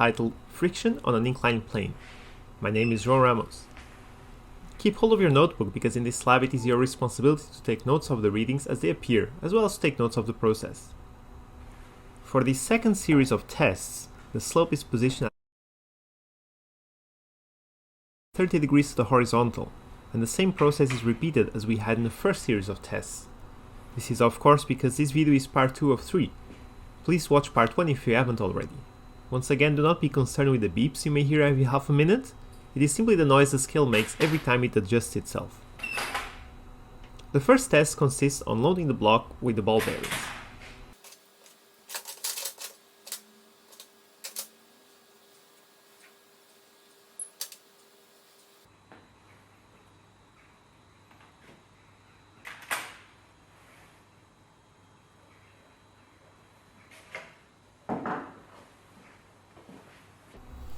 titled Friction on an Inclined Plane. My name is João Ramos. Keep hold of your notebook because in this lab it is your responsibility to take notes of the readings as they appear, as well as to take notes of the process. For the second series of tests, the slope is positioned at 30 degrees to the horizontal, and the same process is repeated as we had in the first series of tests. This is of course because this video is part 2 of 3. Please watch part 1 if you haven't already. Once again, do not be concerned with the beeps you may hear every half a minute. It is simply the noise the scale makes every time it adjusts itself. The first test consists on loading the block with the ball bearings.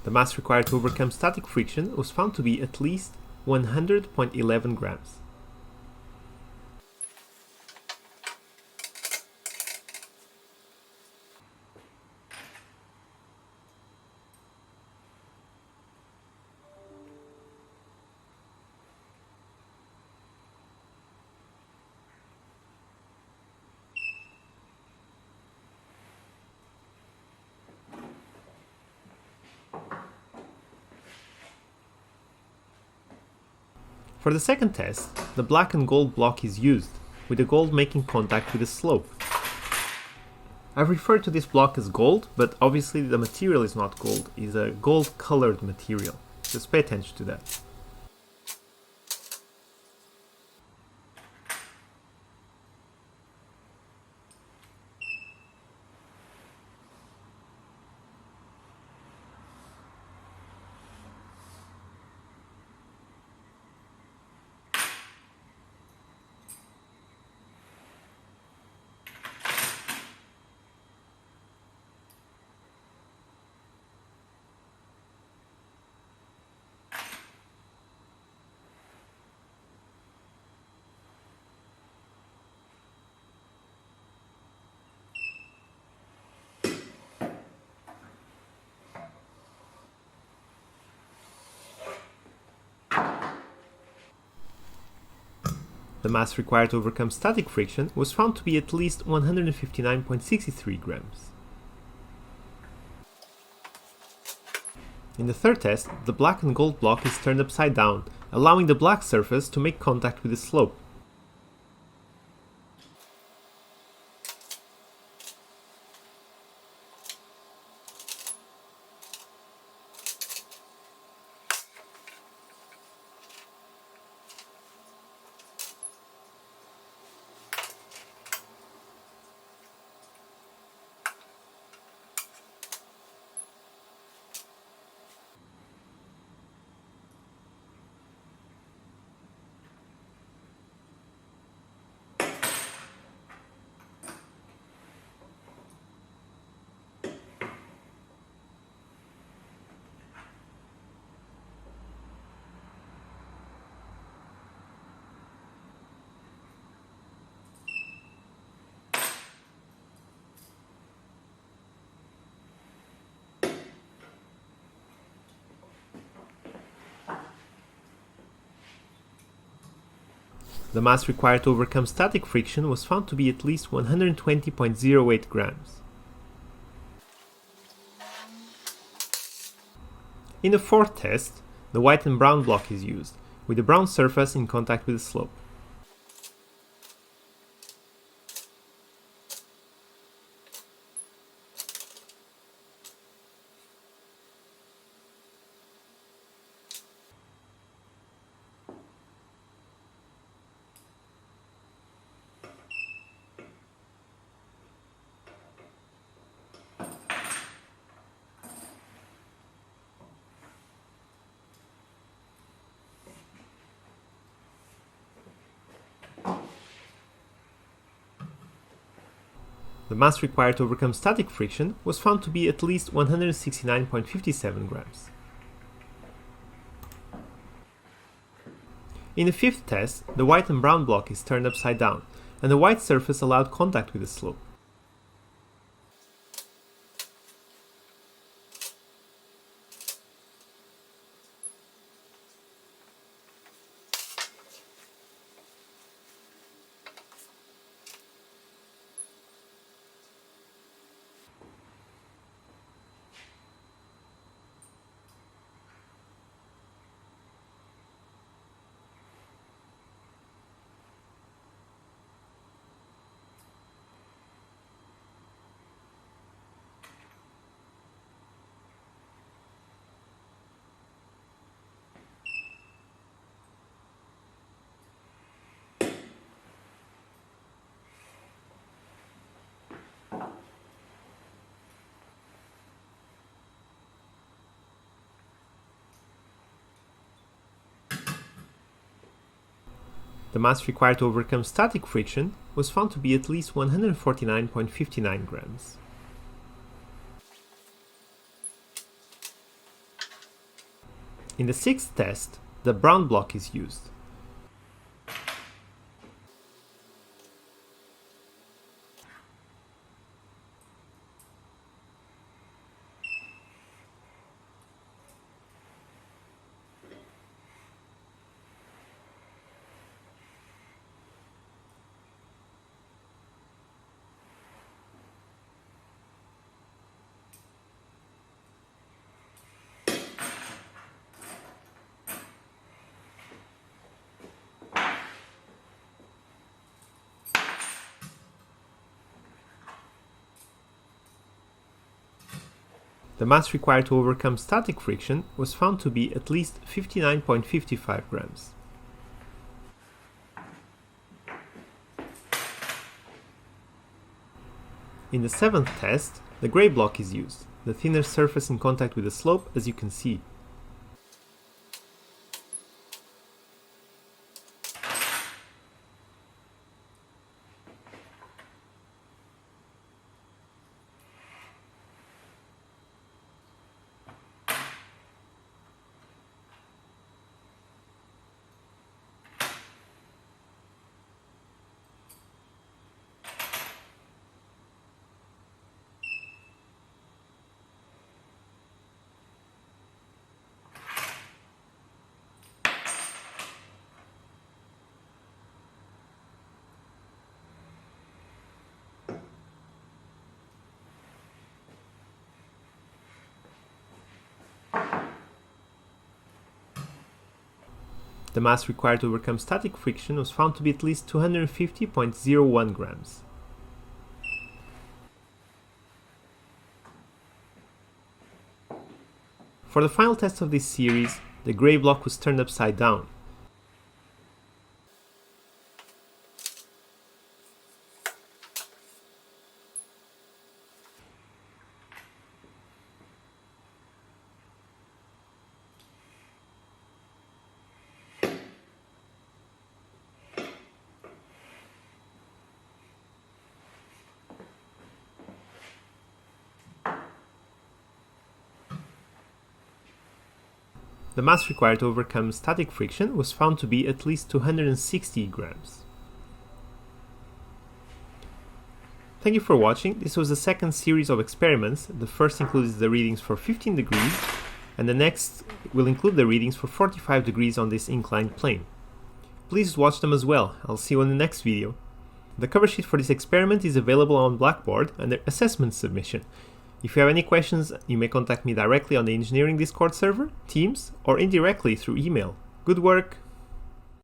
The mass required to overcome static friction was found to be at least 100.11 grams. For the second test, the black and gold block is used, with the gold making contact with the slope. I've referred to this block as gold, but obviously the material is not gold, it is a gold colored material. Just pay attention to that. The mass required to overcome static friction was found to be at least 159.63 grams. In the third test, the black and gold block is turned upside down, allowing the black surface to make contact with the slope. The mass required to overcome static friction was found to be at least 120.08 grams. In the fourth test, the white and brown block is used, with the brown surface in contact with the slope. The mass required to overcome static friction was found to be at least 169.57 grams. In the fifth test, the white and brown block is turned upside down, and the white surface allowed contact with the slope. The mass required to overcome static friction was found to be at least 149.59 grams. In the sixth test, the brown block is used. The mass required to overcome static friction was found to be at least 59.55 grams. In the seventh test, the gray block is used, the thinner surface in contact with the slope, as you can see. The mass required to overcome static friction was found to be at least 250.01 grams. For the final test of this series, the gray block was turned upside down. The mass required to overcome static friction was found to be at least 260 grams. Thank you for watching. This was the second series of experiments. The first includes the readings for 15 degrees, and the next will include the readings for 45 degrees on this inclined plane. Please watch them as well. I'll see you in the next video. The cover sheet for this experiment is available on Blackboard under Assessment Submission. If you have any questions, you may contact me directly on the Engineering Discord server, Teams, or indirectly through email. Good work!